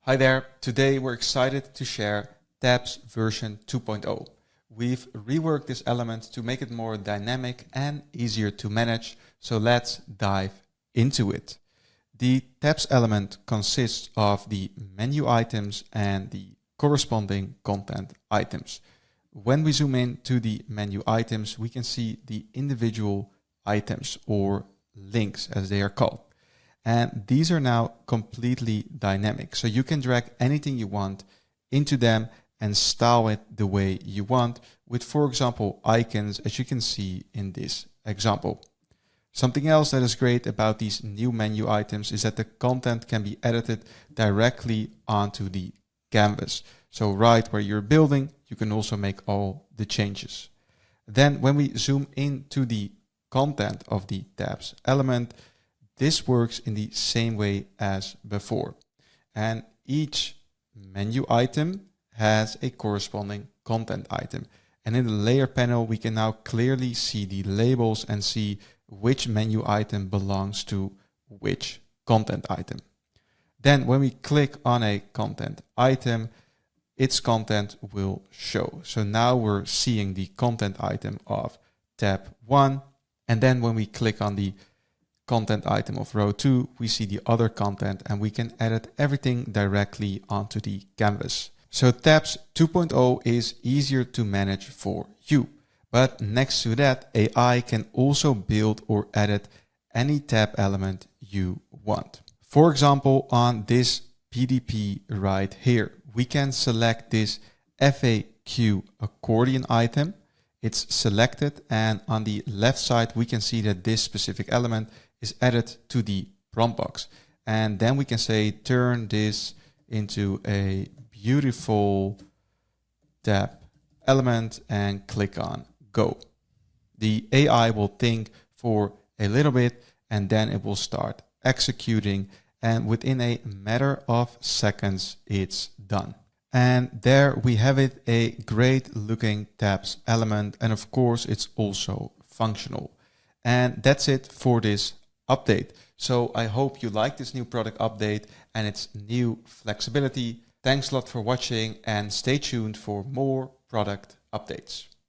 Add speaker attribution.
Speaker 1: Hi there, today we're excited to share Tabs version 2.0. We've reworked this element to make it more dynamic and easier to manage, so let's dive into it. The Tabs element consists of the menu items and the corresponding content items. When we zoom in to the menu items, we can see the individual items or links as they are called. And these are now completely dynamic. So you can drag anything you want into them and style it the way you want with, for example, icons, as you can see in this example. Something else that is great about these new menu items is that the content can be edited directly onto the canvas. So right where you're building, you can also make all the changes. Then when we zoom into the content of the tabs element, this works in the same way as before. And each menu item has a corresponding content item. And in the layer panel, we can now clearly see the labels and see which menu item belongs to which content item. Then when we click on a content item, its content will show. So now we're seeing the content item of tab 1. And then when we click on the content item of row 2, we see the other content and we can edit everything directly onto the canvas. So Tabs 2.0 is easier to manage for you. But next to that, AI can also build or edit any tab element you want. For example, on this PDP right here, we can select this FAQ accordion item. It's selected, and on the left side, we can see that this specific element is added to the prompt box. And then we can say, turn this into a beautiful tab element and click on go. The AI will think for a little bit and then it will start executing, and within a matter of seconds, it's done. And there we have it, a great looking tabs element. And of course, it's also functional. And that's it for this update. So I hope you like this new product update and its new flexibility. Thanks a lot for watching and stay tuned for more product updates.